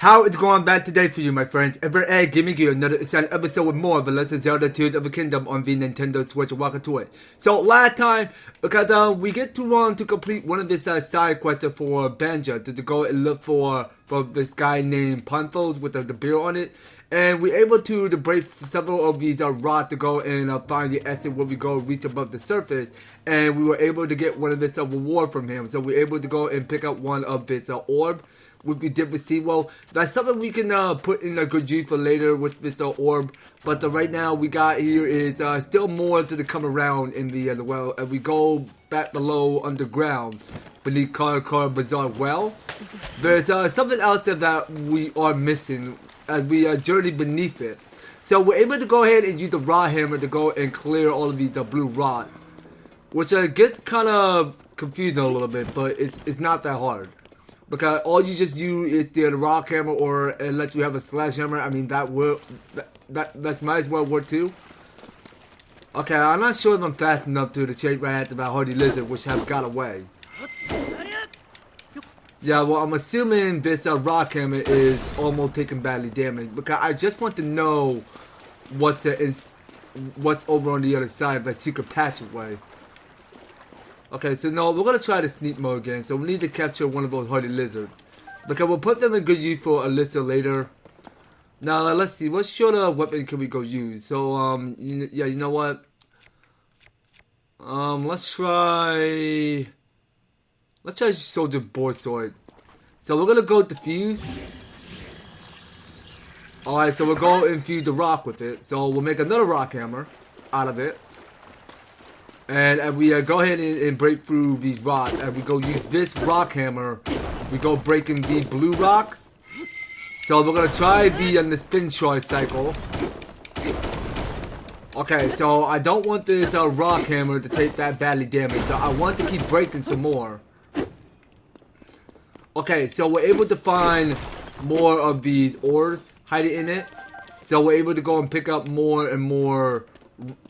How it's going bad today for you, my friends? EverTastic giving you another exciting episode with more of the Legend of Zelda Tears of the Kingdom on the Nintendo Switch. Welcome to it. So last time, because we get to complete one of this side quests for Banjo to go and look for this guy named Punfos with the beer on it, and we're able to break several of these rocks to go and find the exit where we go reach above the surface, and we were able to get one of this reward from him. So we're able to go and pick up one of this orb. What we did with Seawell. That's something we can put in a good use for later with this orb. But right now we got here is still more to come around in the well. And we go back below underground beneath Car Bazaar well. There's something else that we are missing as we journey beneath it. So we're able to go ahead and use the rod hammer to go and clear all of these blue rod. Which gets kind of confusing a little bit, but it's not that hard. Because all you just use is the rock hammer, or it lets you have a slash hammer. I mean, that might as well work too. Okay, I'm not sure if I'm fast enough to chase right after that hardy lizard, which have got away. Yeah, well, I'm assuming this rock hammer is almost taking badly damage, because I just want to know what's over on the other side of that secret passageway. Okay, so no, we're going to try the sneak mode again. So we need to capture one of those hardy lizards. Because we'll put them in good use for a lizard later. Now, let's see. What sort of weapon can we go use? So, yeah, you know what? Let's try Soldier Board Sword. So we're going to go diffuse. Alright, so we'll go infuse the rock with it. So we'll make another rock hammer out of it. And we go ahead and break through these rocks. And we go use this rock hammer. We go breaking the blue rocks. So we're going to try the spin charge cycle. Okay, so I don't want this rock hammer to take that badly damage. So I want to keep breaking some more. Okay, so we're able to find more of these ores hiding in it. So we're able to go and pick up more and more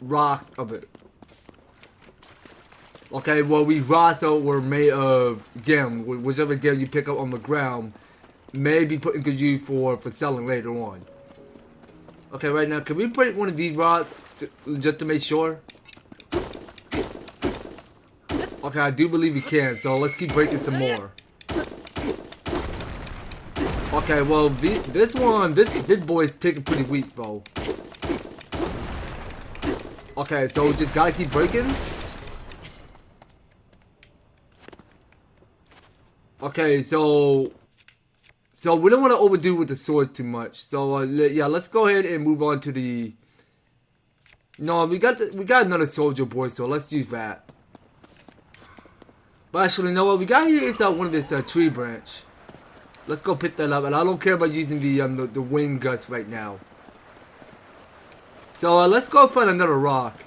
rocks of it. Okay, well, we rocks were made of gem. Whichever gem you pick up on the ground may be put in good use for selling later on. Okay, right now, can we break one of these rocks just to make sure? Okay, I do believe we can, so let's keep breaking some more. Okay, well, this boy is taking pretty weak, though. Okay, so we just gotta keep breaking. Okay, so we don't want to overdo with the sword too much. So yeah, let's go ahead and move on to the. No, we got another soldier boy, so let's use that. But actually, you know what? We got here is one of this tree branch. Let's go pick that up, and I don't care about using the wing guts right now. So let's go find another rock.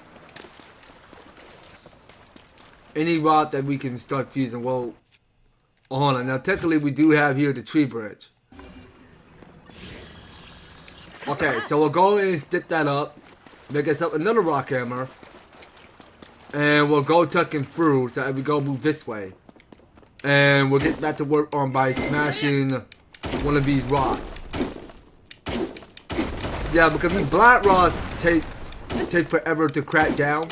Any rock that we can start fusing. Well. Hold on, now technically we do have here the tree branch. Okay, so we'll go and stick that up. Make us up another rock hammer. And we'll go tucking through, so we go move this way. And we'll get back to work on by smashing one of these rocks. Yeah, because these black rocks take forever to crack down.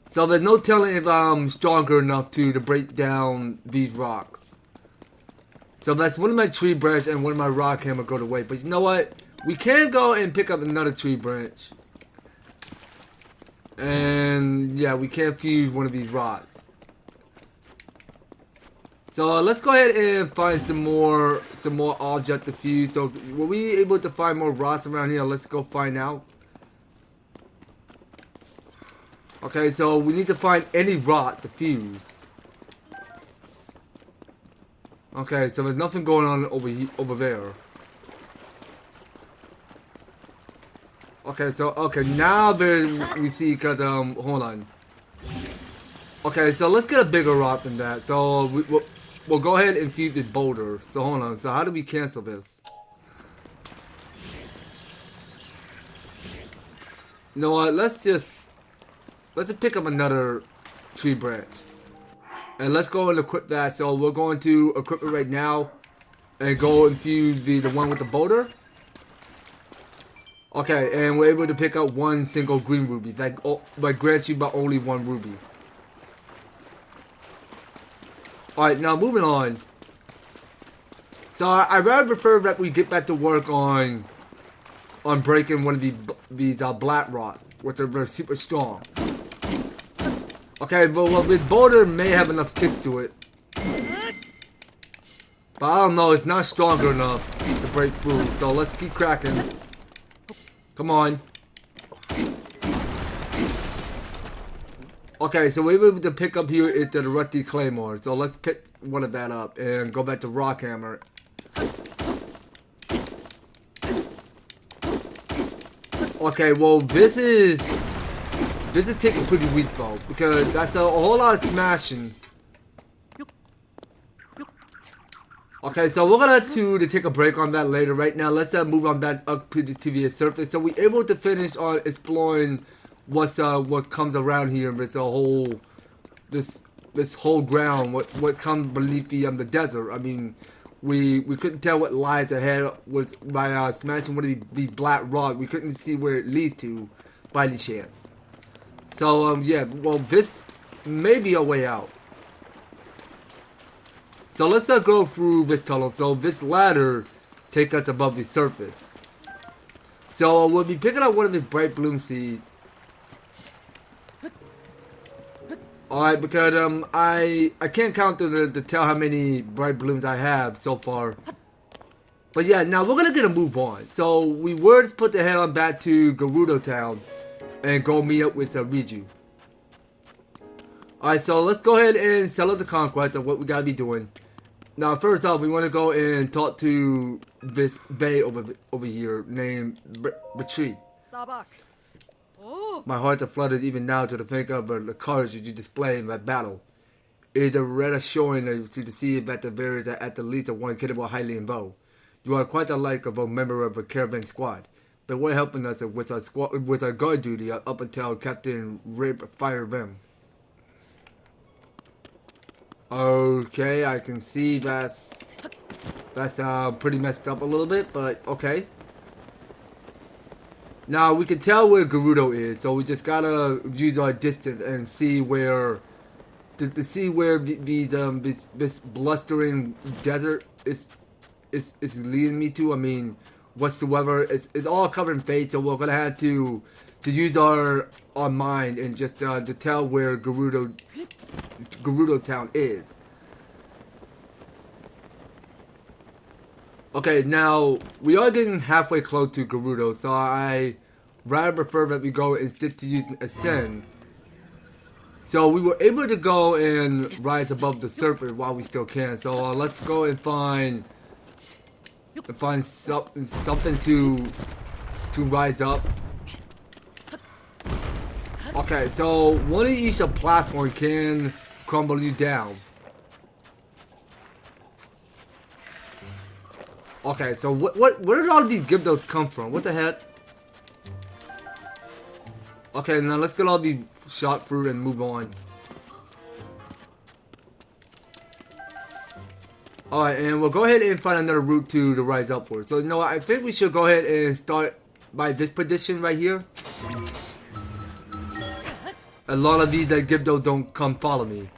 So there's no telling if I'm stronger enough to break down these rocks. So that's one of my tree branch and one of my rock hammer go away. But you know what? We can go and pick up another tree branch. And yeah, we can fuse one of these rocks. So let's go ahead and find some more object to fuse. So were we able to find more rocks around here? Let's go find out. Okay, so we need to find any rock to fuse. Okay, so there's nothing going on over there. Okay, so now we see because hold on. Okay, so let's get a bigger rock than that. So we'll go ahead and fuse this boulder. So hold on. So how do we cancel this? You know what? Let's just pick up another tree branch. And let's go and equip that. So we're going to equip it right now. And go infuse the one with the boulder. Okay, and we're able to pick up one single green ruby. That grants you but only one ruby. Alright, now moving on. So I rather prefer that we get back to work on breaking one of these black rocks, which are super strong. Okay, but well, this boulder may have enough kicks to it. But I don't know, it's not strong enough to break through. So let's keep cracking. Come on. Okay, so we're able to pick up here is the Rusty Claymore. So let's pick one of that up and go back to Rock Hammer. Okay, well this is taking pretty weak though, because that's a whole lot of smashing. Okay, so we're gonna to take a break on that later. Right now, let's move on back up to the surface. So we're able to finish on exploring what comes around here. It's a whole this whole ground. What comes beneath the desert. I mean, we couldn't tell what lies ahead was by smashing one of the black rock. We couldn't see where it leads to by any chance. So yeah, well this may be a way out. So let's go through this tunnel. So this ladder takes us above the surface. So we'll be picking up one of the bright bloom seeds. Alright, because I can't count to tell how many bright blooms I have so far. But yeah, now we're gonna get a move on. So we were to put the head on back to Gerudo Town and go meet up with Riju. Alright, so let's go ahead and settle the conquest of what we gotta be doing. Now, first off, we want to go and talk to this bay over here named Retreat. My heart is flooded even now to the think of the courage that you display in that battle. It is a reassuring to see that the various are at the least of one capable highly involved. You are quite alike of a member of a caravan squad, but we're helping us with our guard duty up until Captain Rip fired them. Okay, I can see that's pretty messed up a little bit, but okay. Now we can tell where Gerudo is, so we just gotta use our distance and see where to see where this blustering desert is leading me to. I mean, whatsoever, it's all covered in fade, so we're gonna have to use our mind and just to tell where Gerudo Town is. Okay, now we are getting halfway close to Gerudo, so I rather prefer that we go and stick to using Ascend. So we were able to go and rise above the surface while we still can. So let's go and find something to rise up. Okay, so one of each platform can crumble you down. Okay, so where did all these Gyptos come from? What the heck? Okay, now let's get all these shot through and move on. Alright, and we'll go ahead and find another route to rise upward. So, you know what? I think we should go ahead and start by this position right here. A lot of these Gyptos don't come follow me.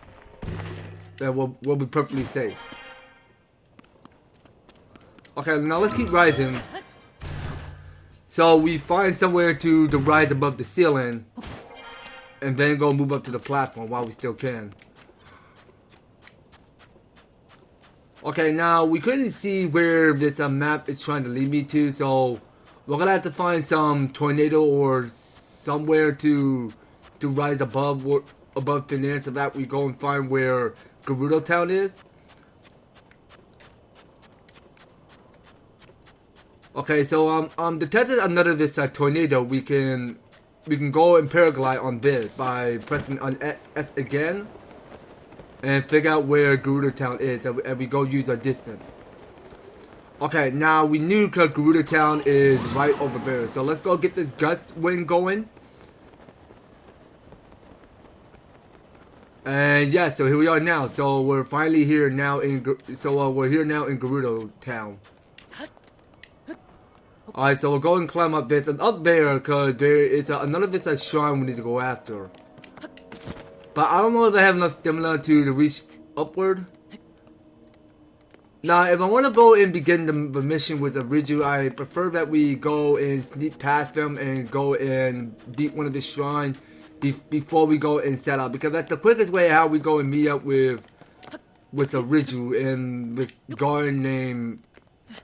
Then we'll be perfectly safe. Okay, now let's keep rising. So we find somewhere to rise above the ceiling, and then go move up to the platform while we still can. Okay, now we couldn't see where this map is trying to lead me to, so we're gonna have to find some tornado or somewhere to rise above thin air, so that we go and find where Gerudo Town is. Okay, so detected another this tornado. We can go and paraglide on this by pressing on S again, and figure out where Gerudo Town is, and we go use our distance. Okay, now we knew because Gerudo Town is right over there, so let's go get this gust wind going. And yeah, so here we are now. So we're finally here now in we're here now in Gerudo Town. Alright, so we'll go and climb up this and up there, because there is another this shrine we need to go after. But I don't know if I have enough stamina to reach upward. Now, if I want to go and begin the mission with a Riju, I prefer that we go and sneak past them and go and beat one of the shrines before we go and set out, because that's the quickest way how we go and meet up with a Riju and this guard named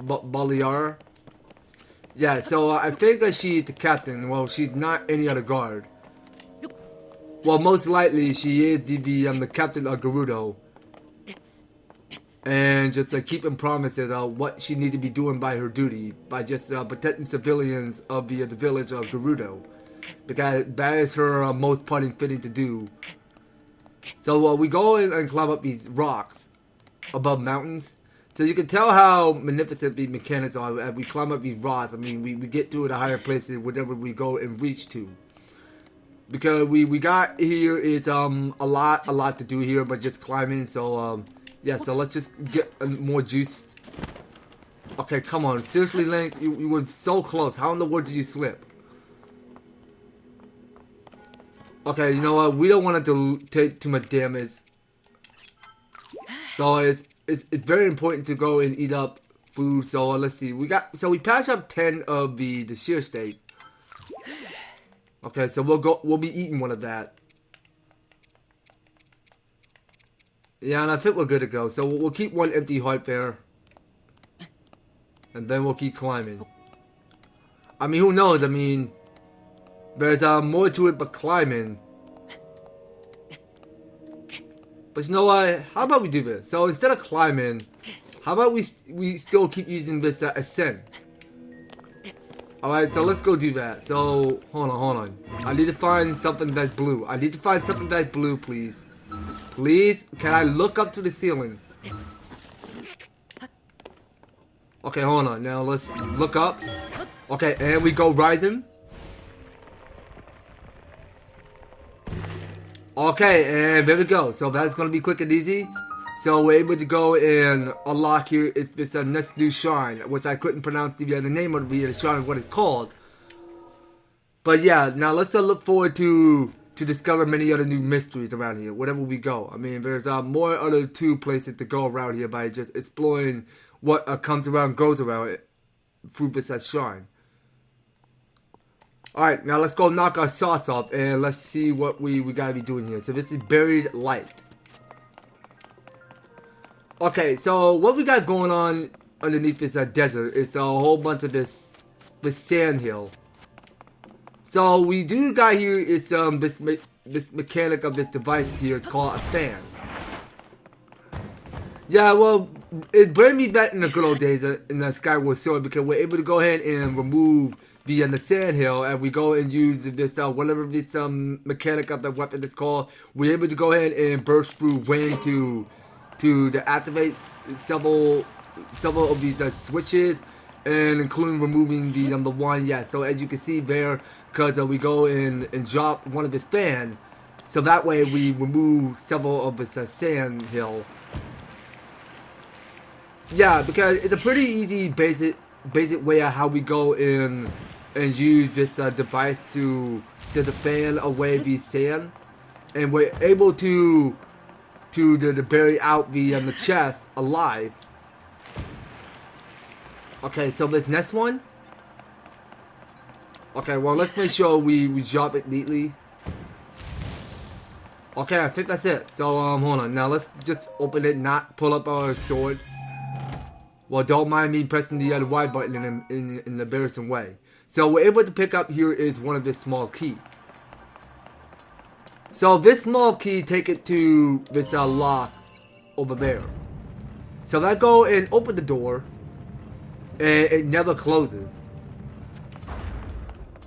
Baliar. Yeah, so I think that she's the captain. Well, she's not any other guard. Well, most likely she is the captain of Gerudo. And just keeping promises of what she needs to be doing by her duty, by just protecting civilians of the village of Gerudo, because that is her most parting fitting to do. So we go and climb up these rocks above mountains. So you can tell how magnificent the mechanics are as we climb up these rocks. I mean, we get to the higher places whatever we go and reach to. Because we got here is a lot to do here, but just climbing. So yeah, so let's just get more juice. Okay, come on. Seriously, Link? You were so close. How in the world did you slip? Okay, you know what? We don't want it to take too much damage. So it's very important to go and eat up food. So let's see. We patched up 10 of the shear steak. Okay, so we'll be eating one of that. Yeah, and I think we're good to go. So we'll keep one empty heart there. And then we'll keep climbing. I mean, who knows? I mean, there's more to it but climbing. But you know what? How about we do this? So instead of climbing, how about we still keep using this ascent? Alright, so let's go do that. So, hold on. I need to find something that's blue. Please. Please, can I look up to the ceiling? Okay, hold on. Now let's look up. Okay, and we go rising. Okay, and there we go. So that's going to be quick and easy. So we're able to go and unlock here is this next new shrine, which I couldn't pronounce the name of the shrine, what it's called. But yeah, now let's look forward to discover many other new mysteries around here, wherever we go. I mean, there's more other 2 places to go around here by just exploring what comes around, goes around it through this shrine. Alright, now let's go knock our sauce off and let's see what we gotta be doing here. So this is Buried Light. Okay, so what we got going on underneath this desert is a whole bunch of this sand hill. So we do got here is this mechanic of this device here. It's called a fan. Yeah, well, it brought me back in the good old days in the Skyward Sword, because we're able to go ahead and remove the sand hill, and we go and use this whatever this mechanic of the weapon is called. We're able to go ahead and burst through wind to activate several of these switches, and including removing the one. Yeah, so as you can see there, because we go and drop one of his fan, so that way we remove several of his sand hill. Yeah, because it's a pretty easy basic way of how we go in and use this device to fan away the sand, and we're able to bury out the chest alive. Okay, so this next one. Okay, well, let's make sure we drop it neatly. Okay, I think that's it. So hold on. Now let's just open it, not pull up our sword. Well, don't mind me pressing the Y button in an embarrassing way. So we're able to pick up here is one of this small key. So this small key, take it to this lock over there. So I go and open the door, and it never closes.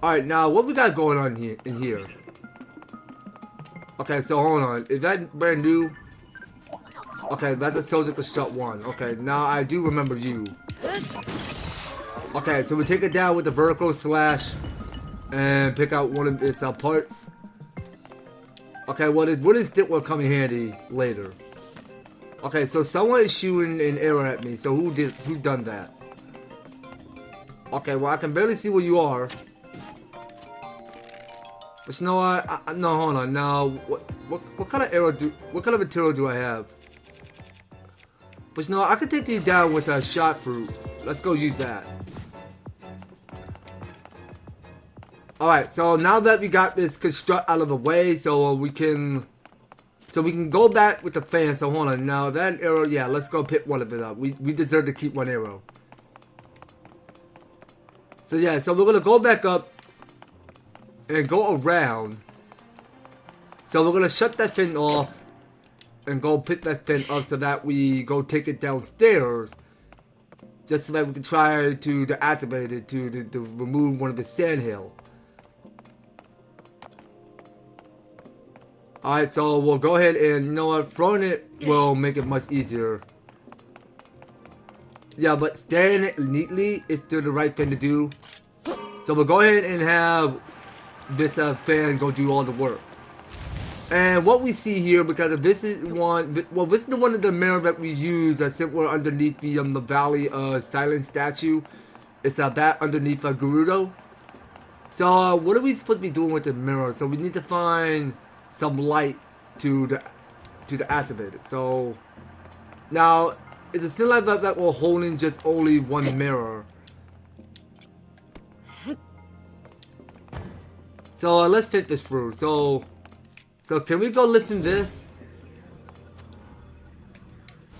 Alright, now what we got going on here in here? Okay, so hold on. Is that brand new? Okay, that's a Soldier Construct 1. Okay, now I do remember you. Okay, so we take it down with the vertical slash and pick out one of its parts. Okay, well, this wooden stick will come in handy later. Okay, so someone is shooting an arrow at me. So who done that? Okay, well, I can barely see where you are. But you know what? No, hold on. Now, what kind of what kind of material do I have? But you know, I can take these down with a shot fruit. Let's go use that. Alright, so now that we got this construct out of the way, so we can go back with the fan. So hold on, now that arrow, yeah, let's go pick one of it up. We deserve to keep one arrow. So yeah, so we're gonna go back up and go around. So we're gonna shut that fin off and go pick that fin up so that we go take it downstairs. Just so that we can try to deactivate it to remove one of the sandhill. Alright, so we'll go ahead and, you know what, throwing it will make it much easier. Yeah, but staying it neatly is still the right thing to do. So we'll go ahead and have this fan go do all the work. And what we see here, because this is one, well, this is the one of the mirror that we use since we're underneath the Valley Silent statue. It's that underneath Gerudo. So what are we supposed to be doing with the mirror? So we need to find some light to activate it. So now it's a thing like that we're holding just only one mirror. So let's think this through. So can we go lifting this?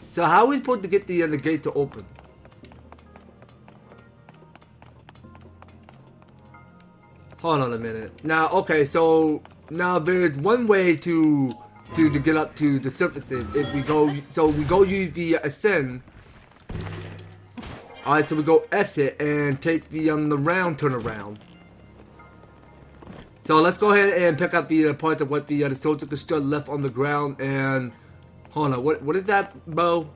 So how are we supposed to get the gates to open? Hold on a minute. Now, okay, so now there's one way to get up to the surfaces. If we go, so we go use the ascend. All right, so we go exit and take the round turnaround. So let's go ahead and pick up the part of what the soldier construct left on the ground. And hold on, what is that bow?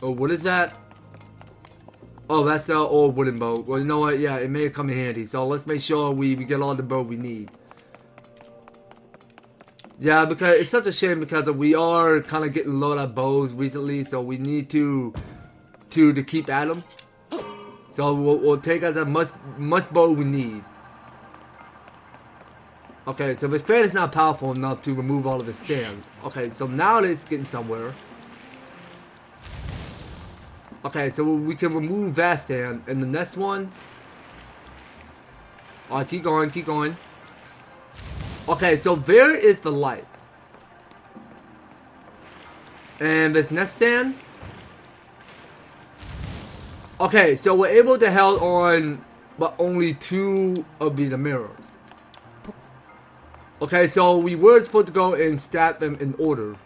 Oh, what is that? Oh, that's the old wooden bow. Well, you know what? Yeah, it may come in handy. So let's make sure we get all the bow we need. Yeah, because it's such a shame because we are kind of getting low on bows recently, so we need to keep at them. So we'll take as much bow we need. Okay, so this fan is not powerful enough to remove all of the sand. Okay, so now it's getting somewhere. Okay, so we can remove that sand. And the next one. Alright, keep going, keep going. Okay, so there is the light. And this next sand. Okay, so we're able to hold on, but only 2 of the mirrors. Okay, so we were supposed to go and stack them in order.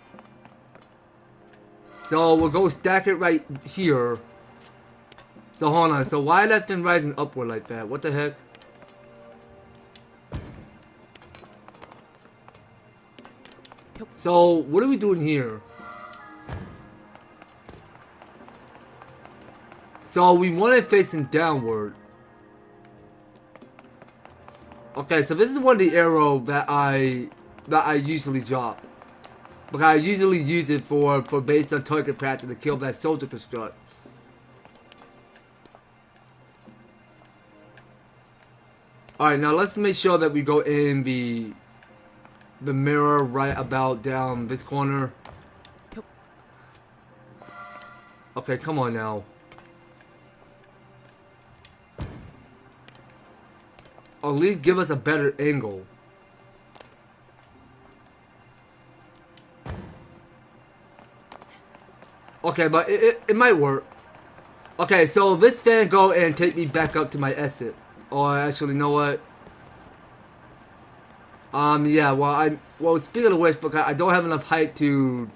So we'll go stack it right here. So hold on, so why that thing rising upward like that? What the heck? So what are we doing here? So we want it facing downward. Okay, so this is one of the arrows that I usually drop. Because I usually use it for based on target practice to kill that soldier construct. Alright, now let's make sure that we go in the mirror right about down this corner. Okay, come on now. At least give us a better angle. Okay, but it might work. Okay, so this fan go and take me back up to my exit. Or actually, you know what? Yeah. Well, speaking of which, because I don't have enough height to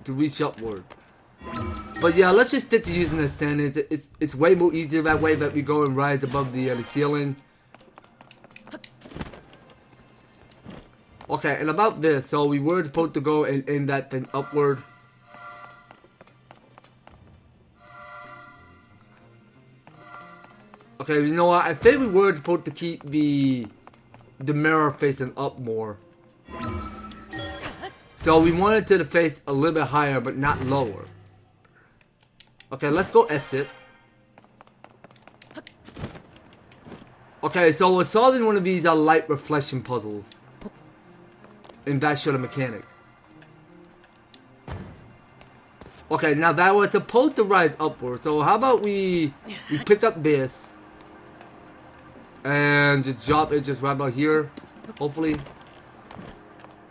reach upward. But yeah, let's just stick to using the sand. It's way more easier that way that we go and rise above the ceiling. Okay, and about this, so we were supposed to go and end that thing upward. Okay, you know what? I think we were supposed to keep the mirror facing up more. So we want it to the face a little bit higher, but not lower. Okay, let's go exit. Okay, so we're solving one of these light reflection puzzles. And that's sort of mechanic. Okay, now that was supposed to rise upward. So how about we pick up this and just drop it just right about here, hopefully.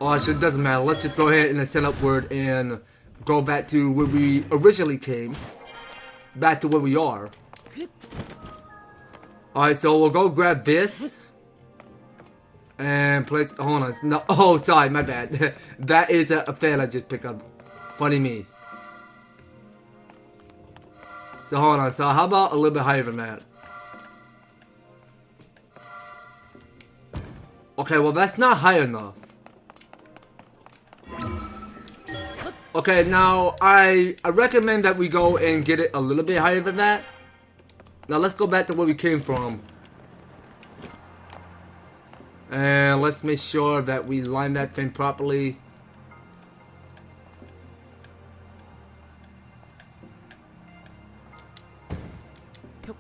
Oh, it doesn't matter. Let's just go ahead and ascend upward and go back to where we originally came. Back to where we are. Alright, so we'll go grab this. And place, hold on. No, oh, sorry, my bad. That is a fan I just picked up. Funny me. So hold on. So how about a little bit higher than that? Okay, well that's not high enough. Okay, now I recommend that we go and get it a little bit higher than that. Now let's go back to where we came from. And let's make sure that we line that thing properly.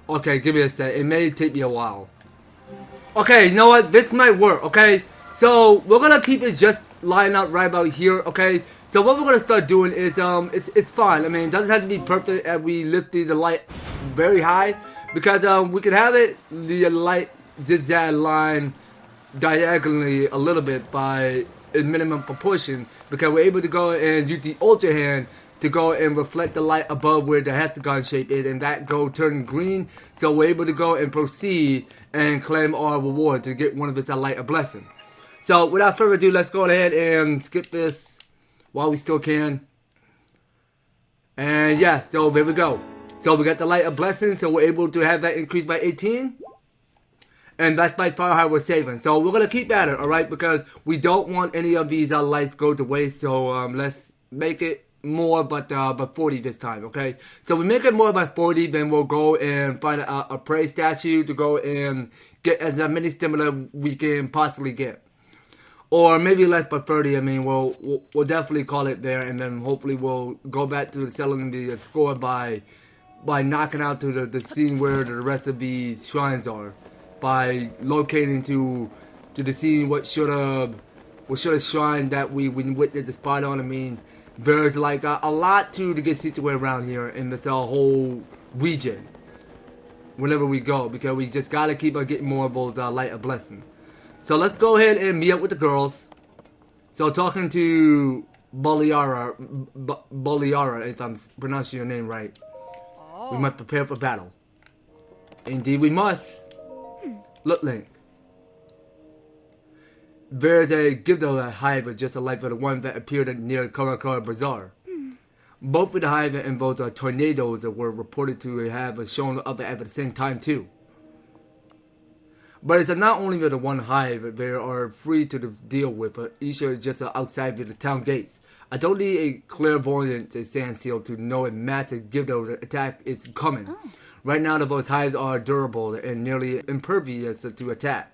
Okay, give me a sec. It may take me a while. Okay, you know what? This might work, okay? So, we're gonna keep it just lying out right about here, okay? So what we're gonna start doing is, it's fine. I mean, it doesn't have to be perfect as we lift the light very high. Because, we can have it, the light zigzag line diagonally a little bit by a minimum proportion, because we're able to go and use the ultra hand to go and reflect the light above where the hexagon shape is, and that go turn green, so we're able to go and proceed and claim our reward to get one of its light a blessing. So without further ado, let's go ahead and skip this while we still can. And yeah, so there we go. So we got the light a blessing, so we're able to have that increase by 18. And that's by far how we're saving. So we're going to keep at it, alright? Because we don't want any of these lights go to waste. So let's make it more, but 40 this time, okay? So we make it more by 40, then we'll go and find a praise statue to go and get as many stimuli we can possibly get. Or maybe less by 30. I mean, we'll definitely call it there. And then hopefully we'll go back to selling the score by knocking out to the scene where the rest of these shrines are. By locating to the scene what should have shrine that we witnessed the spot on. I mean, there's like a lot to get situated around here in this whole region. Whenever we go, because we just gotta keep on getting more of those light a blessing. So let's go ahead and meet up with the girls. So talking to Boliara, if I'm pronouncing your name right. We must prepare for battle. Indeed we must. Look, Link. There's a Gerudo hive just like the one that appeared near Karakara Bazaar. Both of the hive and those tornadoes were reported to have shown up at the same time too. But it's not only the one hive they are free to deal with, each are just outside the town gates. I don't need a clairvoyant sand seal to know a massive Gerudo attack is coming. Right now, those hives are durable and nearly impervious to attack.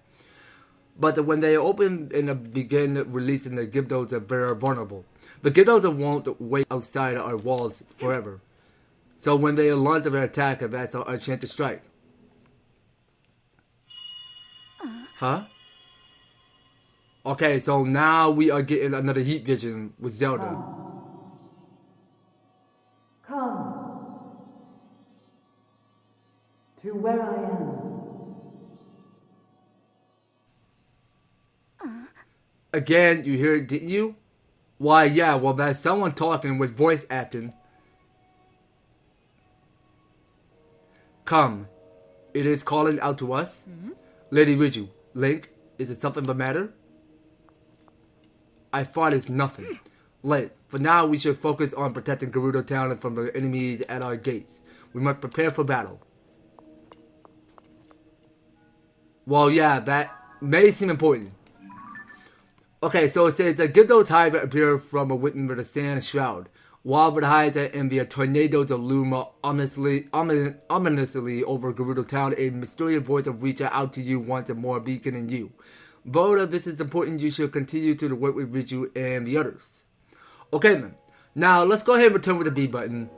But when they open and begin releasing the Gerudos, they're vulnerable. The Gerudos won't wait outside our walls forever. So when they launch their attack, that's our chance to strike. Huh? Okay, so now we are getting another heat vision with Zelda. Come to where I am. Again, you hear it, didn't you? Why, yeah, well, that's someone talking with voice acting. Come. It is calling out to us. Lady Riju, Link, is it something the matter? I thought it's nothing. Link, for now we should focus on protecting Gerudo Town from the enemies at our gates. We must prepare for battle. Well, yeah, that may seem important. Okay, so it says that Gerudo hive appear from within the sand shroud, while the hives and the tornadoes loom ominously over Gerudo Town. A mysterious voice of reach out to you once more, beaconing you. Though this is important, you should continue to work with Riju and the others. Okay, then. Now, let's go ahead and return with the B button.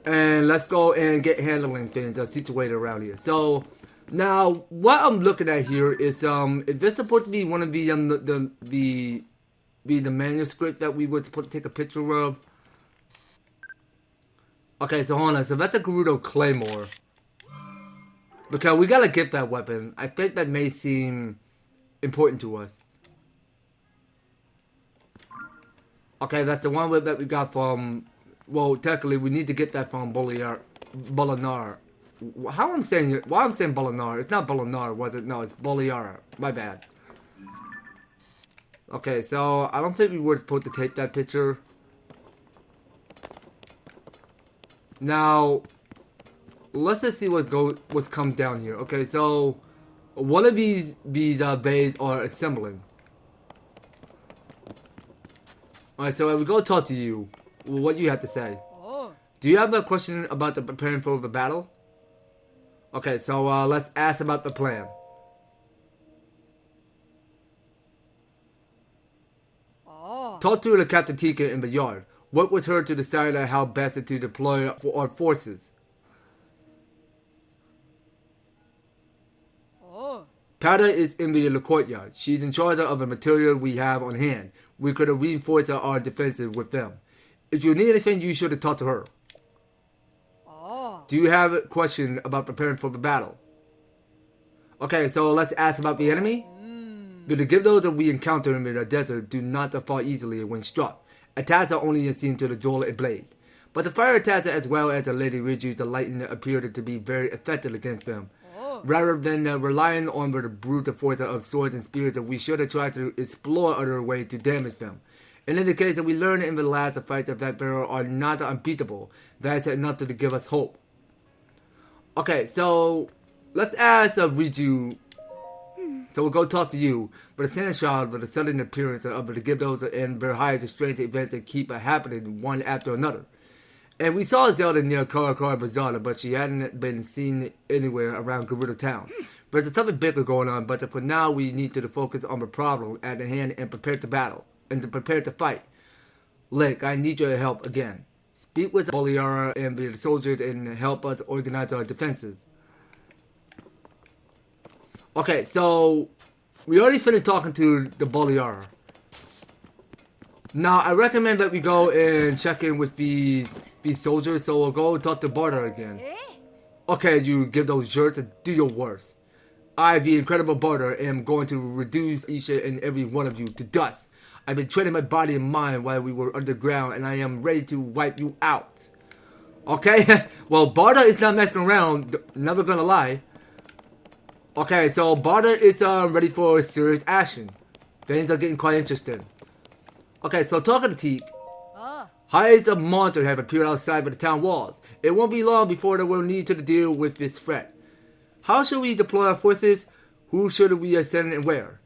And let's go and get handling things situated around here. So, now, what I'm looking at here is, is this supposed to be one of the manuscript that we were supposed to take a picture of? Okay, so hold on. So that's a Gerudo Claymore. Because we gotta get that weapon. I think that may seem important to us. Okay, that's the one that we got from... Well, technically, we need to get that from Bolinar. How I'm saying it? Why I'm saying Bolinar? It's not Bolinar, was it? No, it's Boliara. My bad. Okay, so I don't think we were supposed to take that picture. Now, let's just see what's come down here. Okay, so one of these bays are assembling. Alright, so we go talk to you. What do you have to say? Oh. Do you have a question about the preparing for the battle? Okay, so let's ask about the plan. Oh. Talk to the Captain Tika in the yard. What was her to decide on how best to deploy our forces? Oh. Pada is in the courtyard. She's in charge of the material we have on hand. We could have reinforced our defenses with them. If you need anything, you should have talked to her. Oh. Do you have a question about preparing for the battle? Okay, so let's ask about the enemy. The Gerudo that we encounter in the desert do not fall easily when struck. Attacks are only seen to the dull and blade. But the fire attacks as well as the Lady Riju, the lightning appeared to be very effective against them. Oh. Rather than relying on the brute force of swords and spears, we should have tried to explore other ways to damage them. And in the case that we learned in the last fight that they are not unbeatable, that's enough to give us hope. Okay, so let's ask Riju. So we'll go talk to you. But the Sandshard, with the sudden appearance of the Gerudo and their highest strange events that keep happening one after another. And we saw Zelda near Karakara Bazaar, but she hadn't been seen anywhere around Gerudo Town. But there's something bigger going on, but for now we need to focus on the problem at hand and prepare to battle. And to prepare to fight. Link, I need your help again. Speak with Boliara and the soldiers and help us organize our defenses. Okay, so we already finished talking to the Boliara. Now, I recommend that we go and check in with these soldiers, so we'll go talk to Barter again. Okay, you give those jerks and do your worst. I, the incredible Barter, am going to reduce each and every one of you to dust. I've been training my body and mind while we were underground, and I am ready to wipe you out. Okay? Well, Barter is not messing around, never gonna lie. Okay, so Barter is ready for serious action. Things are getting quite interesting. Okay, so talking to Teak. Hides of monsters have appeared outside of the town walls. It won't be long before they will need to deal with this threat. How should we deploy our forces? Who should we send and where?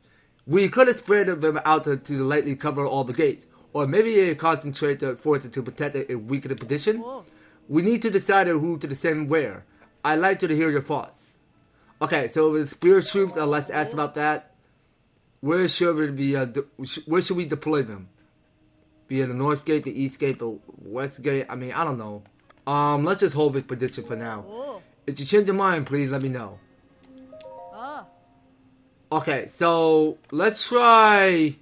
We could have spread them out to lightly cover all the gates, or maybe concentrate the forces to protect a weakened position. Whoa. We need to decide who to send where. I'd like to hear your thoughts. Okay, so the spirit troops, let's ask about that. Where should we deploy them? Via the north gate, the east gate, the west gate? I mean, I don't know. Let's just hold this prediction for now. Oh. If you change your mind, please let me know. Ah. Okay, so let's try.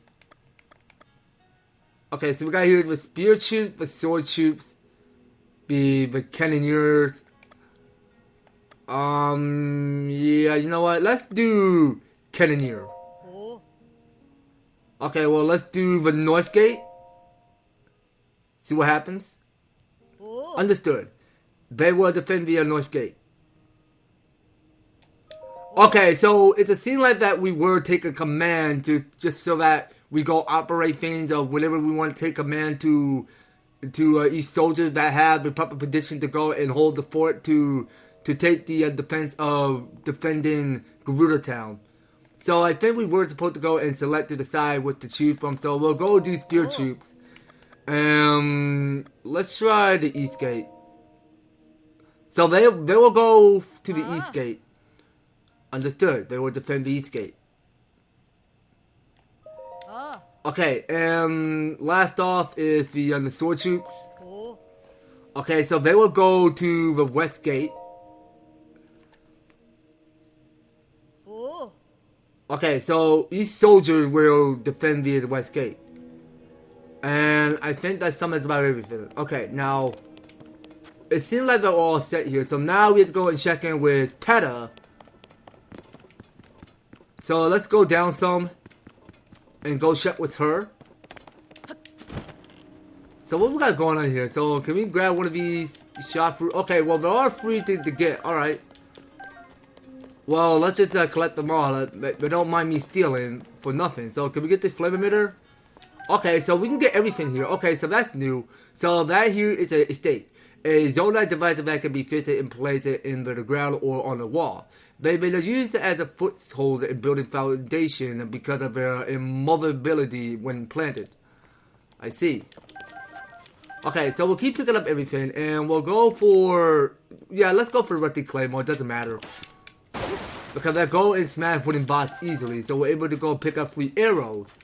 Okay, so we got here the spear troops, the sword troops, the cannoneers. Yeah, you know what? Let's do cannoneer. Oh. Okay, well, let's do the north gate. See what happens. Oh. Understood. They will defend via north gate. Okay, so it's a scene like that we were taking command to just so that we go operate things or whenever we want to take command to each soldier that have the proper position to go and hold the fort to take the defense of defending Gerudo Town. So I think we were supposed to go and select to decide what to choose from. So we'll go do spear troops. Let's try the east gate. So they will go to the east gate. Understood. They will defend the east gate. Okay, and last off is the sword troops. Oh. Okay, so they will go to the west gate. Oh. Okay, so each soldier will defend the west gate. And I think that sums about everything. Okay, now it seems like they're all set here. So now we have to go and check in with Peta. So let's go down some and go check with her. So what we got going on here? So can we grab one of these shot fruit? Okay, well there are free things to get. All right. Well, let's just collect them all. But don't mind me stealing for nothing. So can we get this flame emitter? Okay, so we can get everything here. Okay, so that's new. So that here is a estate. A zonite device that can be fitted and placed in the ground or on the wall. They've been used as a foothold in building foundation because of their immovability when planted. I see. Okay, so we'll keep picking up everything and we'll go for... Yeah, let's go for Rusty Claymore. It doesn't matter. Because I go and smash wooden bots easily. So we're able to go pick up 3 arrows.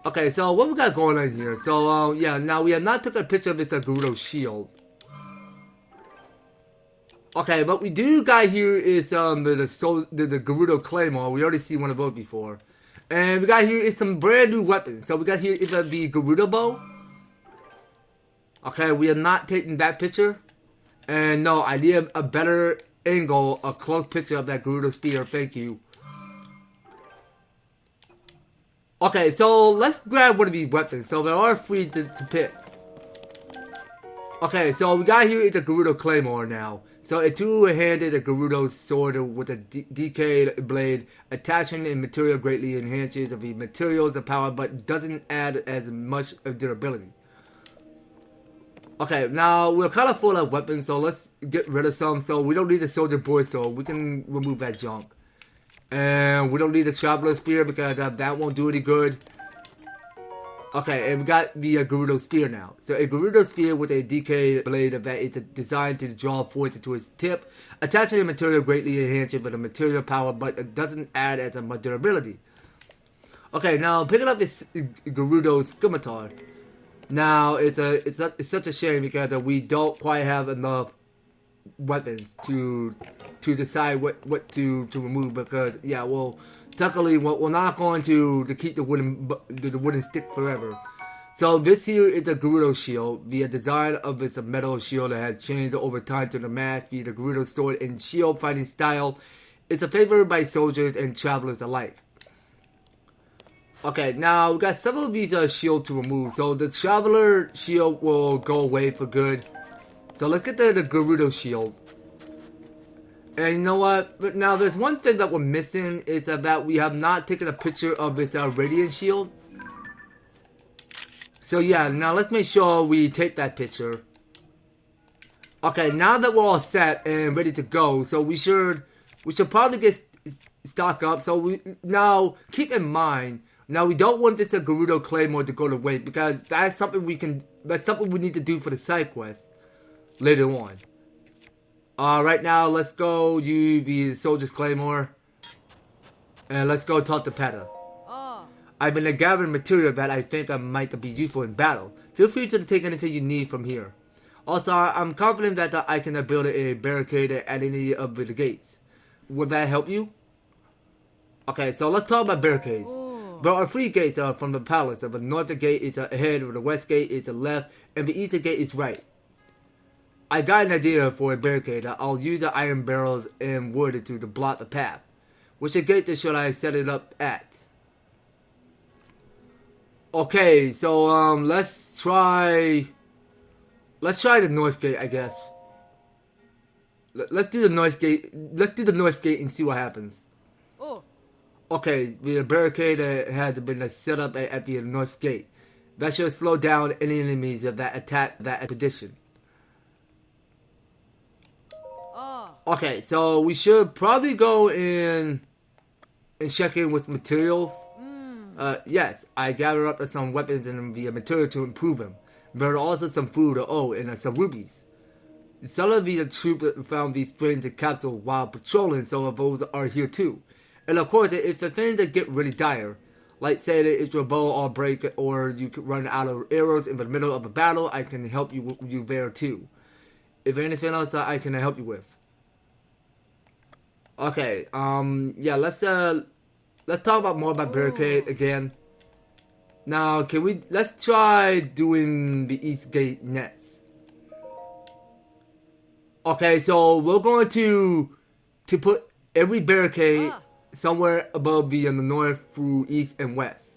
Okay, so what we got going on here? So, yeah, now we have not took a picture of this Gerudo shield. Okay, what we do got here is the Gerudo Claymore. We already see one of those before. And we got here is some brand new weapons. So we got here is the Gerudo bow. Okay, we are not taking that picture. And no, I need a better angle, a close picture of that Gerudo spear. Thank you. Okay, so let's grab one of these weapons. So there are 3 to pick. Okay, so we got here is the Gerudo Claymore now. So a two-handed Gerudo sword with a decayed blade. Attaching in material greatly enhances the materials of power, but doesn't add as much of durability. Okay, now we're kind of full of weapons, so let's get rid of some. So we don't need the soldier boy, so we can remove that junk. And we don't need the traveler spear because that won't do any good. Okay, and we got the Gerudo spear now. So a Gerudo spear with a decayed blade that is designed to draw force into its tip. Attaching the material greatly enhances the material power, but it doesn't add as much durability. Okay, now picking up this Gerudo scimitar. Now it's such a shame because we don't quite have enough weapons to decide what to remove, because yeah, well, luckily we're not going to keep the wooden stick forever. So this here is the Gerudo shield. The design of this metal shield that has changed over time to match the Gerudo sword and shield fighting style. It's a favorite by soldiers and travelers alike. Okay, now we got several of these shields to remove. So the traveler shield will go away for good. So let's get the Gerudo shield. And you know what? But now there's one thing that we're missing is that we have not taken a picture of this radiant shield. So yeah, now let's make sure we take that picture. Okay, now that we're all set and ready to go, so we should probably get stock up. So now keep in mind, now we don't want this Gerudo Claymore to go to waste because that's something we need to do for the side quest later on. Right now, let's go use the Soldier's Claymore. And let's go talk to Peta. Ah. I've been gathering material that I think might be useful in battle. Feel free to take anything you need from here. Also, I'm confident that I can build a barricade at any of the gates. Would that help you? Okay, so let's talk about barricades. Ooh. There are 3 gates from the palace. The north gate is ahead, the west gate is left, and the east gate is right. I got an idea for a barricade. I'll use the iron barrels and wood to block the path. Which gate should I set it up at? Okay, so let's try the north gate, I guess. Let's do the north gate. Let's do the north gate and see what happens. Oh. Okay, the barricade has been set up at the north gate. That should slow down any enemies that attack that expedition. Okay, so we should probably go in and check in with materials. Yes, I gathered up some weapons and the material to improve them. There are also some food, and some rubies. Some of the troops found these strange capsules while patrolling, so those are here too. And of course, if the things that get really dire, Like say that if your bow all break or you could run out of arrows in the middle of a battle, I can help you there too. If anything else I can help you with. Okay, yeah, let's talk about more about barricade again. Now, let's try doing the East Gate next. Okay, so we're going to put every barricade somewhere above the north through east and west.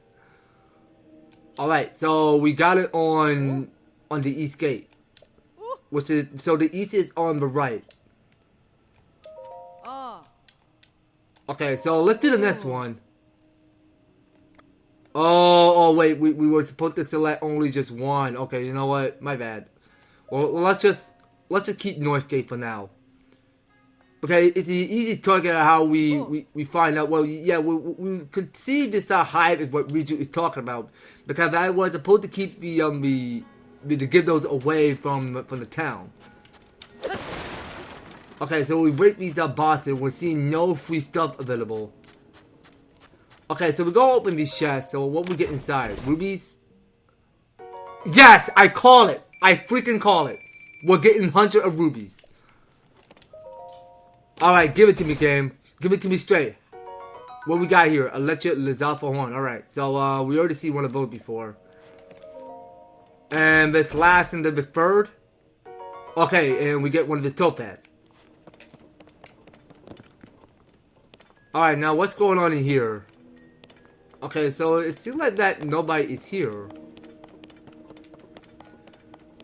Alright, so we got it on the East Gate. Which is, so the east is on the right. Okay, so let's do the next one. Oh wait, we were supposed to select only just one. Okay, you know what? My bad. Well, let's just keep North Gate for now. Okay, it's the easiest target of how we find out. Well, yeah, we could see this hive is what Riju is talking about, because I was supposed to keep to give those away from the town. Okay, so we break these up bosses. We're seeing no free stuff available. Okay, so we go open these chests. So what we get inside? Rubies? Yes, I call it. I freaking call it. We're getting 100 of rubies. Alright, give it to me, game. Give it to me straight. What we got here? Electric Lizalfa Horn. Alright, so we already see one of those before. And this last and the third. Okay, and we get one of the topaz. Alright, now what's going on in here? Okay, so it seems like that nobody is here.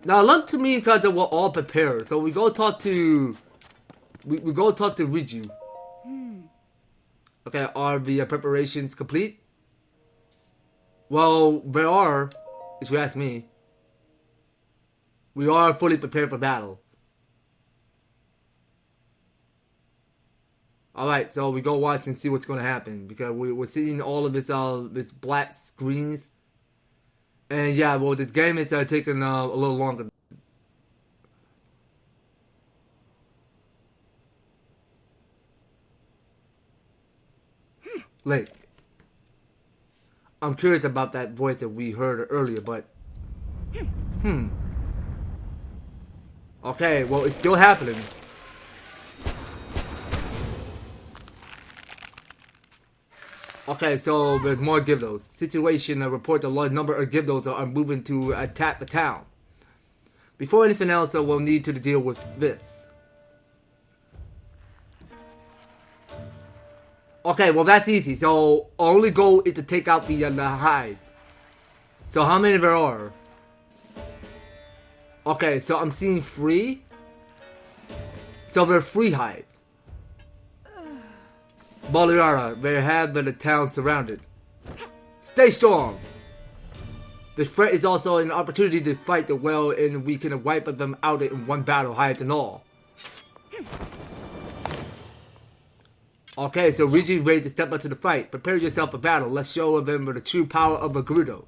Now it looked to me because they were all prepared. So we go talk to we go talk to Riju. Okay, are the preparations complete? Well, they are, if you ask me. We are fully prepared for battle. Alright, so we go watch and see what's going to happen. Because we're seeing all of this black screens. And yeah, well, this game is taking a little longer. Like, I'm curious about that voice that we heard earlier, but... Okay, well, it's still happening. Okay, so there's more Gyrudos. Situation report a large number of Gyrudos are moving to attack the town. Before anything else, we'll need to deal with this. Okay, well that's easy. So our only goal is to take out the hive. So how many there are? Okay, so I'm seeing 3. So there are 3 hives. Boliara, they have the town surrounded. Stay strong! The threat is also an opportunity to fight the well, and we can wipe them out in one battle, hive and all. Okay, so Riju is ready to step up to the fight. Prepare yourself for battle. Let's show them the true power of a Gerudo.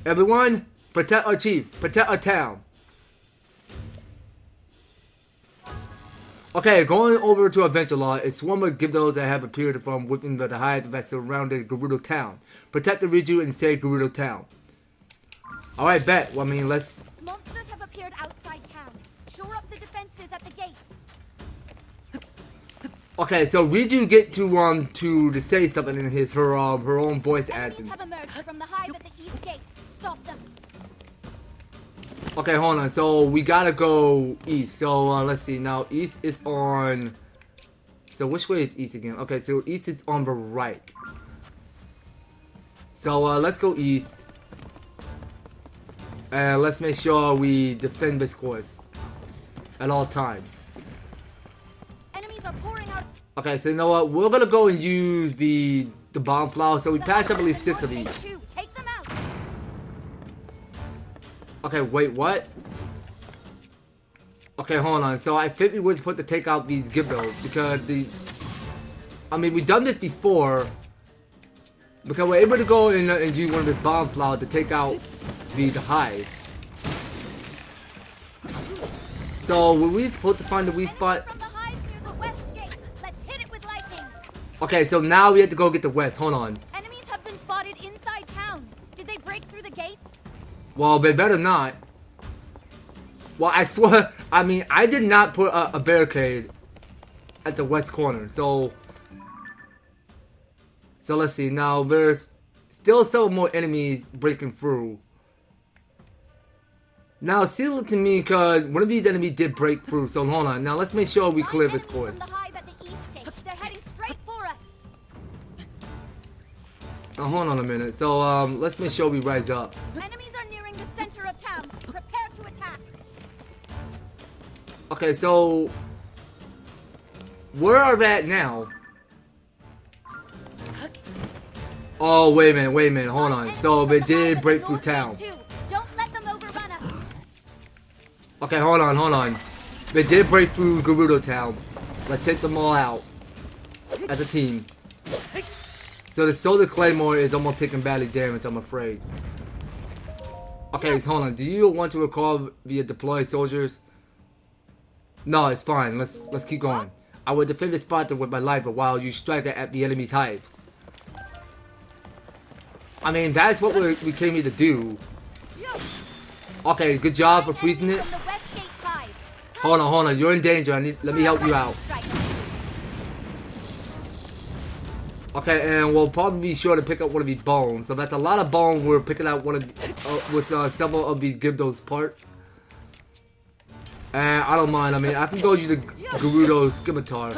Everyone, protect our chief. Protect our town. Okay, going over to Adventure Law, a swarm of Gyrudos that have appeared from within the hive that surrounded Gerudo Town. Protect the Riju and save Gerudo Town. Alright, bet. Well, I mean, let's... Monsters have appeared outside town. Shore up the defenses at the gates. Okay, so Riju get to say something in her own voice Enemies acting. have emerged from the hive at the east gate. Stop them. Okay, hold on. So we gotta go east. So let's see. Now east is on. So which way is east again? Okay, so east is on the right. So let's go east. And let's make sure we defend this course at all times. Enemies are pouring out. Okay, so you know what? We're gonna go and use the bomb flower. So we The patched up hive at least at the 6 of north each. gate too. Take them out. Okay, wait, what? Okay, hold on. So I think we were supposed to take out these Gyrudos because I mean, we've done this before. Because we're able to go and use one of the bomb flowers to take out the hive. So were we supposed to find the weak spot? From the hive near the west gate. Let's hit it with lightning. Okay, so now we have to go get the west. Hold on. Enemies have been Well, they better not. Well, I swear, I mean, I did not put a barricade at the west corner, so let's see. Now there's still several more enemies breaking through. Now it seems to me because one of these enemies did break through, so hold on. Now let's make sure we clear this course. From the hive at the east gate. They're heading straight for us. Now hold on a minute. So let's make sure we rise up. Enemies are nearing the center of town. Prepare to attack. Okay, so where are they at now? Oh, wait a minute, hold on. So they did break through town. Don't let them overrun us. Okay, hold on. They did break through Gerudo Town. Let's take them all out as a team. So the Solar Claymore is almost taking badly damage, I'm afraid. Okay, hold on. Do you want to recall the deployed soldiers? No, it's fine. Let's keep going. I will defend this spot with my life while you strike at the enemy's hives. I mean, that's what we came here to do. Okay, good job for freezing it. Hold on. You're in danger. Let me help you out. Okay, and we'll probably be sure to pick up one of these bones. So that's a lot of bone. We're picking out one of with several of these Gerudo's parts. And I don't mind. I mean, I can go use the Gerudo Scimitar.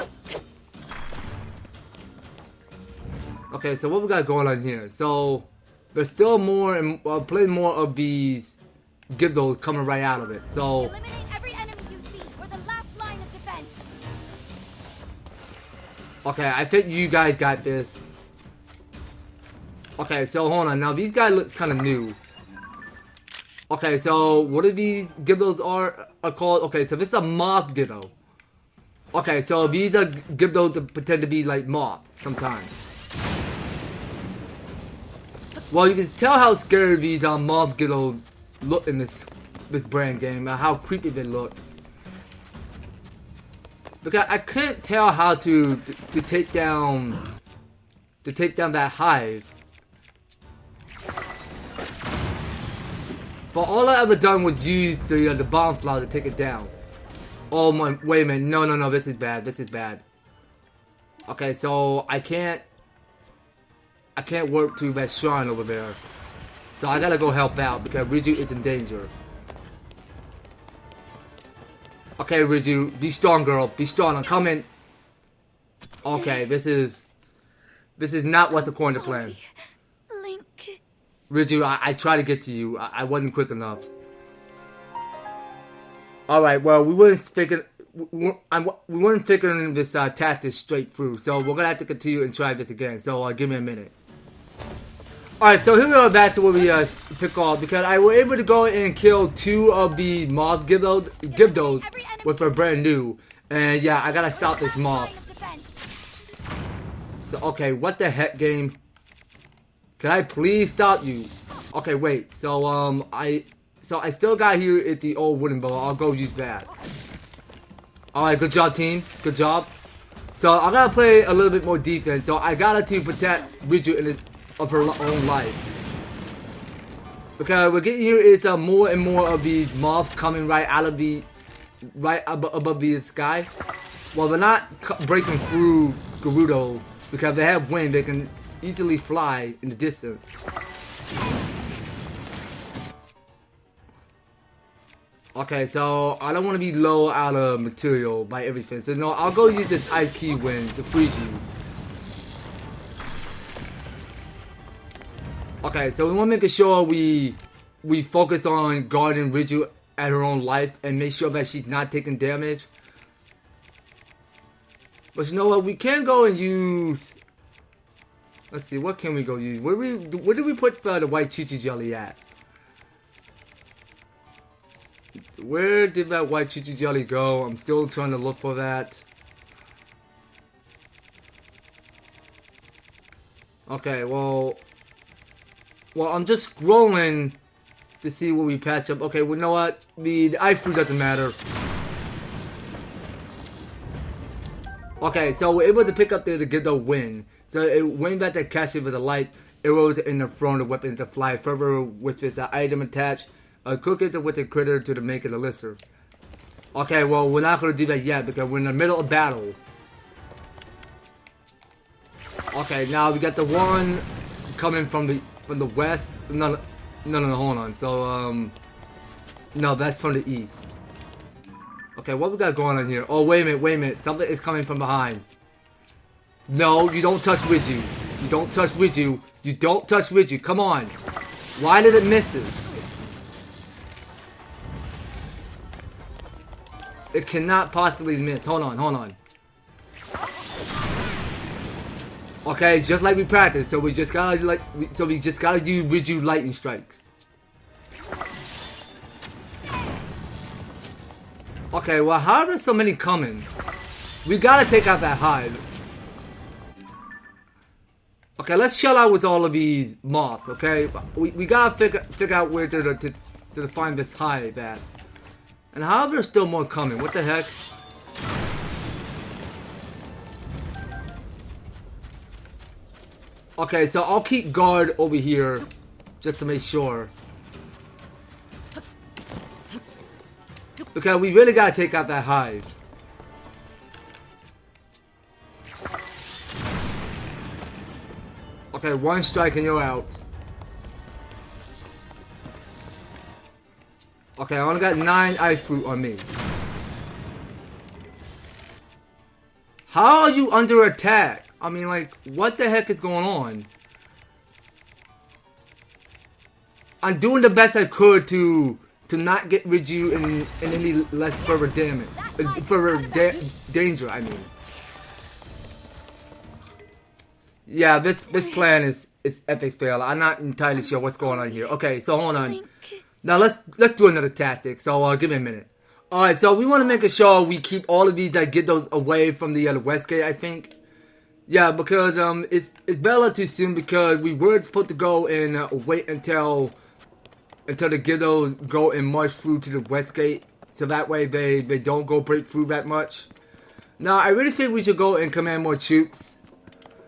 Okay, so what we got going on here? So there's still more and plenty more of these Gerudos coming right out of it. So eliminate every enemy you see. We're the last line of defense. okay, I think you guys got this. Okay, so hold on. Now these guys look kind of new. Okay, so what are these Gerudos are called? Okay, so this is a mob Gerudo. Okay, so these are Gerudos that pretend to be like mobs sometimes. Well, you can tell how scary these mob Gerudos look in this brand game, how creepy they look. Because I can't tell how to take down that hive. But all I ever done was use the bomb flower to take it down. Oh my! Wait a minute! No! This is bad. This is bad. Okay, so I can't work to that shrine over there. So I gotta go help out because Riju is in danger. Okay, Riju, be strong, girl. Be strong. I'm coming. Okay, this is not what's according to plan. Link. Riju, I tried to get to you. I wasn't quick enough. All right. Well, we weren't figuring this tactic straight through. So we're gonna have to continue and try this again. So give me a minute. Alright, so here we are back to where we pick off because I was able to go and kill 2 of the mob Gerudos with a brand new. And yeah, I gotta stop this mob. So okay, what the heck, game? Can I please stop you? Okay, wait. So I still got here at the old wooden bow. I'll go use that. Alright, good job, team. Good job. So I gotta play a little bit more defense. So I gotta to protect Riju of her own life. Because we're getting here is more and more of these mobs coming right above the sky. Well, they're not breaking through Gerudo because they have wind. They can easily fly in the distance. Okay, so I don't want to be low out of material by everything. So no, I'll go use this ice key wind to freeze you. Okay, so we want to make sure we focus on guarding Riju at her own life and make sure that she's not taking damage. But you know what? We can go and use. Let's see, what can we go use? Where did we put the white Chi-Chi jelly at? Where did that white Chi-Chi jelly go? I'm still trying to look for that. Okay, well, I'm just scrolling to see what we patch up. Okay, well, you know what? The ice fruit doesn't matter. Okay, so we're able to pick up there to get the win. So it went back to catch it with the light. arrows in the front of weapons to fly further with this item attached. Cook it with a critter to make it a lister. Okay, well, we're not going to do that yet because we're in the middle of battle. Okay, now we got the one coming from the west. No, hold on. So, no, that's from the east. Okay, what we got going on here? Oh, wait a minute. Something is coming from behind. No, you don't touch Riju. You don't touch Riju. You don't touch Riju. Come on. Why did it miss it? It cannot possibly miss. Hold on. Okay, just like we practiced. So we just gotta do Riju lightning strikes. Okay, well, how are there so many coming? We gotta take out that hive. Okay, let's chill out with all of these moths, okay? We gotta figure out where to find this hive at. And how are there still more coming? What the heck? Okay, so I'll keep guard over here just to make sure. Okay, we really gotta take out that hive. Okay, one strike and you're out. Okay, I only got 9 ice fruit on me. How are you under attack? I mean, like, what the heck is going on? I'm doing the best I could to not get Riju in any less further damage, danger. I mean, yeah, this plan is epic fail. I'm not entirely sure what's going on here. Okay, so hold on. Now let's do another tactic. So give me a minute. All right, so we want to make sure we keep all of these get those away from the west gate. I think. Yeah, because it's better too soon because we were supposed to go and wait until the Gerudos go and march through to the west gate, so that way they don't go break through that much. Now I really think we should go and command more troops.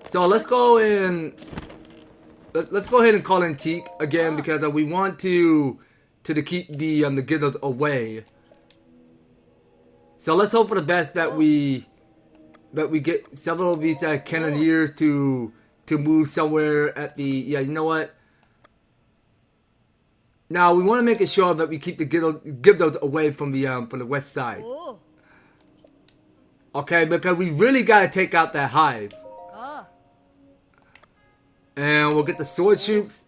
So let's go ahead and call in Teak again because we want to keep the Gerudos away. So let's hope for the best that we get several of these cannoneers to move somewhere at the you know what? Now we want to make sure that we keep the Gerudos away from the west side. Okay, because we really gotta take out that hive. And we'll get the sword troops.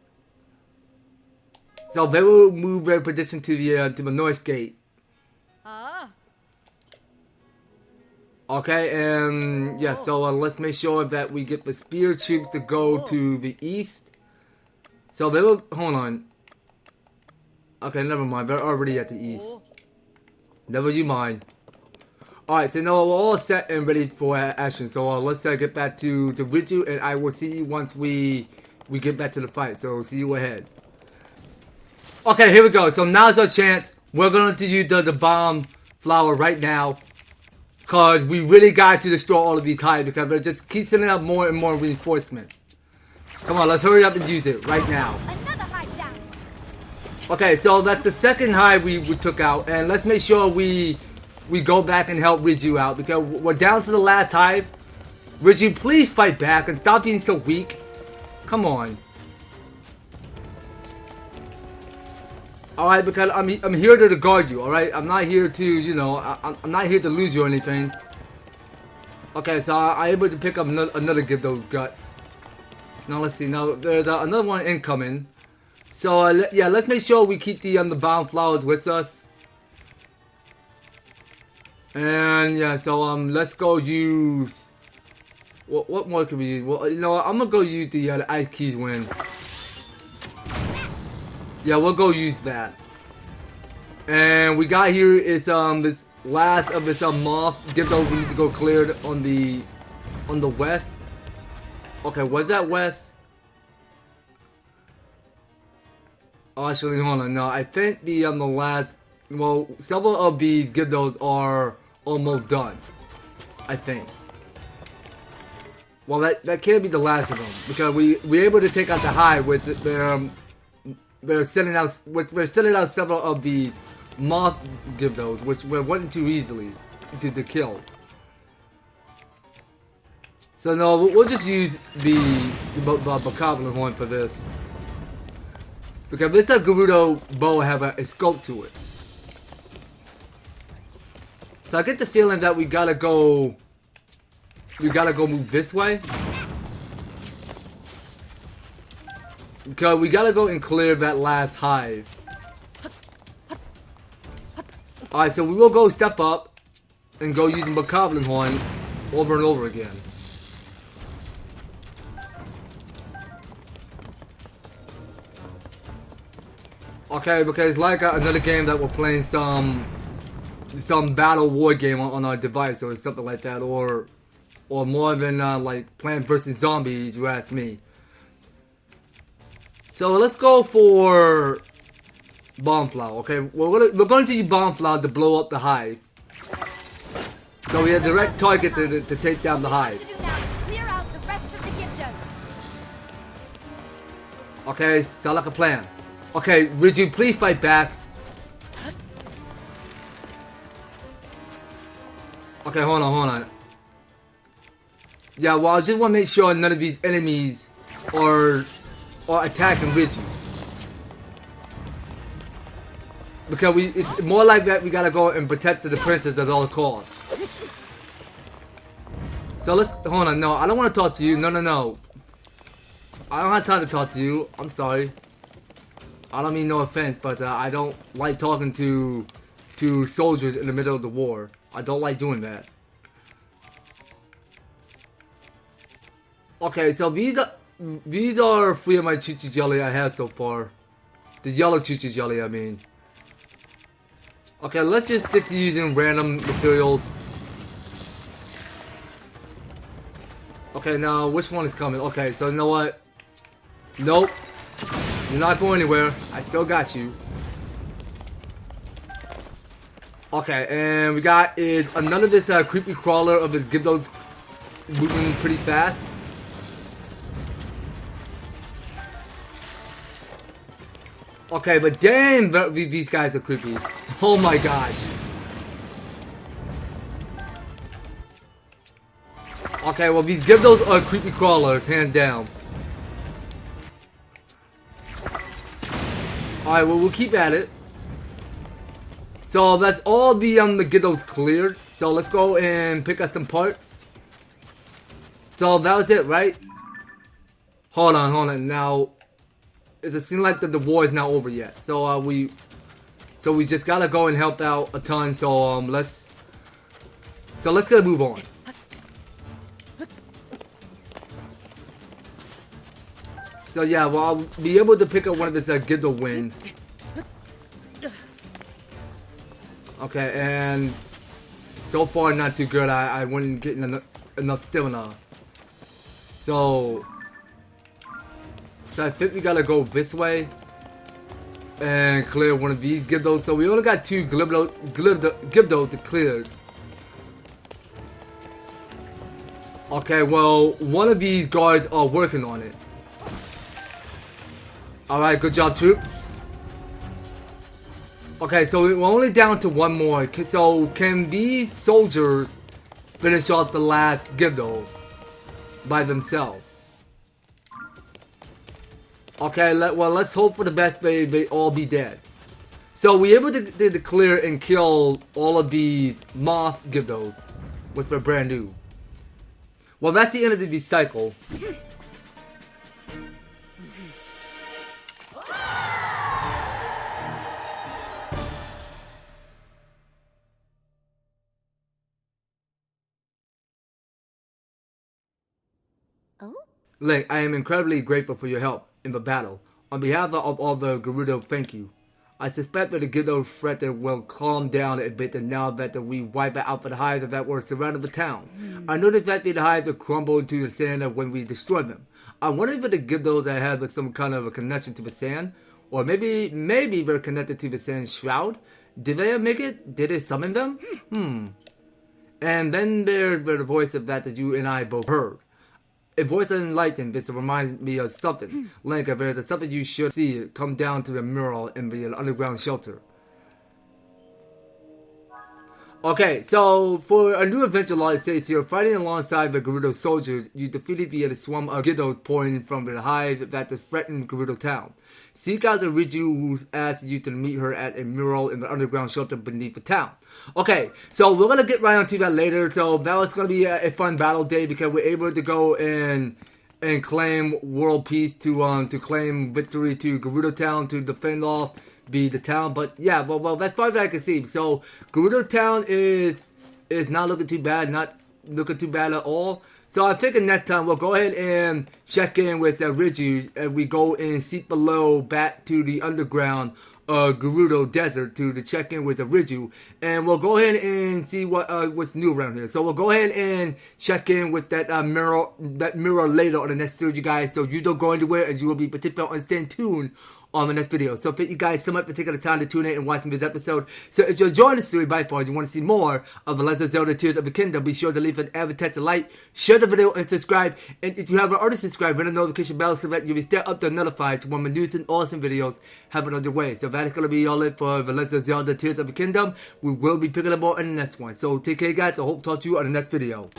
So they will move their position to the north gate. Okay, and yeah, so let's make sure that we get the spear troops to go to the east. So they will, hold on. Okay, never mind, they're already at the east. Never you mind. Alright, so now we're all set and ready for action. So let's get back to Riju, and I will see you once we get back to the fight. So see you ahead. Okay, here we go. So now's our chance. We're going to use the bomb flower right now. Because we really got to destroy all of these hives because they just keep sending out more and more reinforcements. Come on, let's hurry up and use it right now. Another hive down. Okay, so that's the second hive we took out. And let's make sure we go back and help Riju out because we're down to the last hive. Riju, please fight back and stop being so weak. Come on. Alright, because I'm here to guard you, alright? I'm not here to, you know, I'm not here to lose you or anything. Okay, so I'm able to pick up another give those guts. Now let's see, now there's another one incoming. So yeah, let's make sure we keep the bomb flowers with us. And yeah, so let's go use what more can we use? Well, you know what, I'm gonna go use the ice keys win. Yeah, we'll go use that. And we got here is this last of this moth. Get those we need to go cleared on the west. Okay, was that west? Oh, actually, hold on. No, I think the last. Well, several of these Gerudos are almost done. I think. Well, that can't be the last of them because we're able to take out the hive with we're sending out several of the moth Gyrudos, which we're wanting too easily to kill. So no, we'll just use the Bokoblin horn for this because this Gerudo bow have a scope to it. So I get the feeling that we gotta go move this way. Because we gotta go and clear that last hive. Alright, so we will go step up and go using Bokoblin horn over and over again. Okay, because it's like another game that we're playing some battle war game on our device or something like that, or more than like Plant vs Zombies, you ask me. So let's go for bomb flower. Okay, we're going to use bomb flower to blow up the hive. So we have direct target to take down the hive. To do now is clear out the rest of the Gyrudos. Okay, sound like a plan. Okay, Riju, please fight back. Okay, hold on. Yeah, well, I just want to make sure none of these enemies are attacking Riju. Because it's more like that we gotta go and protect the princess at all costs. So let's, hold on, no, I don't want to talk to you, no. I don't have time to talk to you, I'm sorry. I don't mean no offense, but I don't like talking to soldiers in the middle of the war. I don't like doing that. Okay, so these are 3 of my Choo-Choo Jelly I have so far. The yellow Choo-Choo Jelly, I mean. Okay, let's just stick to using random materials. Okay, now which one is coming? Okay, so you know what? Nope. You're not going anywhere. I still got you. Okay, and we got is another this creepy crawler of his Gyrudos moving pretty fast. Okay, but damn, these guys are creepy. Oh my gosh. Okay, well these Gyrudos are creepy crawlers, hands down. Alright, well we'll keep at it. So that's all the Gyrudos cleared. So let's go and pick up some parts. So that was it, right? Hold on. Now, it seems like the war is not over yet. So we just gotta go and help out a ton. So let's get a move on. So yeah, well I'll be able to pick up one of this Gyrudo win. Okay, and so far not too good. I wasn't getting enough stamina. So I think we gotta go this way and clear one of these Gyrudos. So we only got 2 Gyrudo to clear. Okay, well one of these guards are working on it. Alright, good job troops. Okay, so we're only down to 1 more. So can these soldiers finish off the last Gyrudo by themselves? Okay, well let's hope for the best. They all be dead. So we're able to clear and kill all of these moth Gyrudos, which are brand new. Well, that's the end of the cycle. Link, I am incredibly grateful for your help in the battle. On behalf of all the Gerudo, thank you. I suspect that the Gerudo threat will calm down a bit now that we wipe out the hives that were surrounding the town. I noticed that the hives will crumble into the sand when we destroy them. I wonder if the Gerudos have some kind of a connection to the sand, or maybe they're connected to the sand shroud. Did they make it? Did it summon them? And then there's the voice of that you and I both heard. A voice enlightened. This reminds me of something. Link, if there's something you should see, come down to the mural in the underground shelter. Okay, so for a new adventure log, it says here, fighting alongside the Gerudo Soldiers, you defeated via the swarm of Gerudo pouring from the hive that threatened Gerudo Town. Seek out the Riju who asked you to meet her at a mural in the underground shelter beneath the town. Okay, so we're gonna get right onto that later. So that was gonna be a fun battle day because we're able to go and claim world peace to claim victory to Gerudo Town to defend off the town. But yeah, well that's far as I can see. So Gerudo Town is not looking too bad, not looking too bad at all. So I think next time we'll go ahead and check in with Riju and we go and seek below back to the underground Gerudo Desert to check in with Riju, and we'll go ahead and see what's new around here. So we'll go ahead and check in with that mirror later on the next series, you guys. So you don't go anywhere, and you will be participating and staying tuned on the next video. So thank you guys so much for taking the time to tune in and watching this episode. So if you're enjoying the series by far and you want to see more of the Legend of Zelda Tears of the Kingdom, be sure to leave an EverTastic like, share the video, and subscribe. And if you haven't already subscribed, ring the notification bell so that you'll be stay up to notified when my news and awesome videos happen on your way. So that is going to be all it for the Legend of Zelda Tears of the Kingdom. We will be picking up more in the next one. So take care guys, I hope to talk to you on the next video.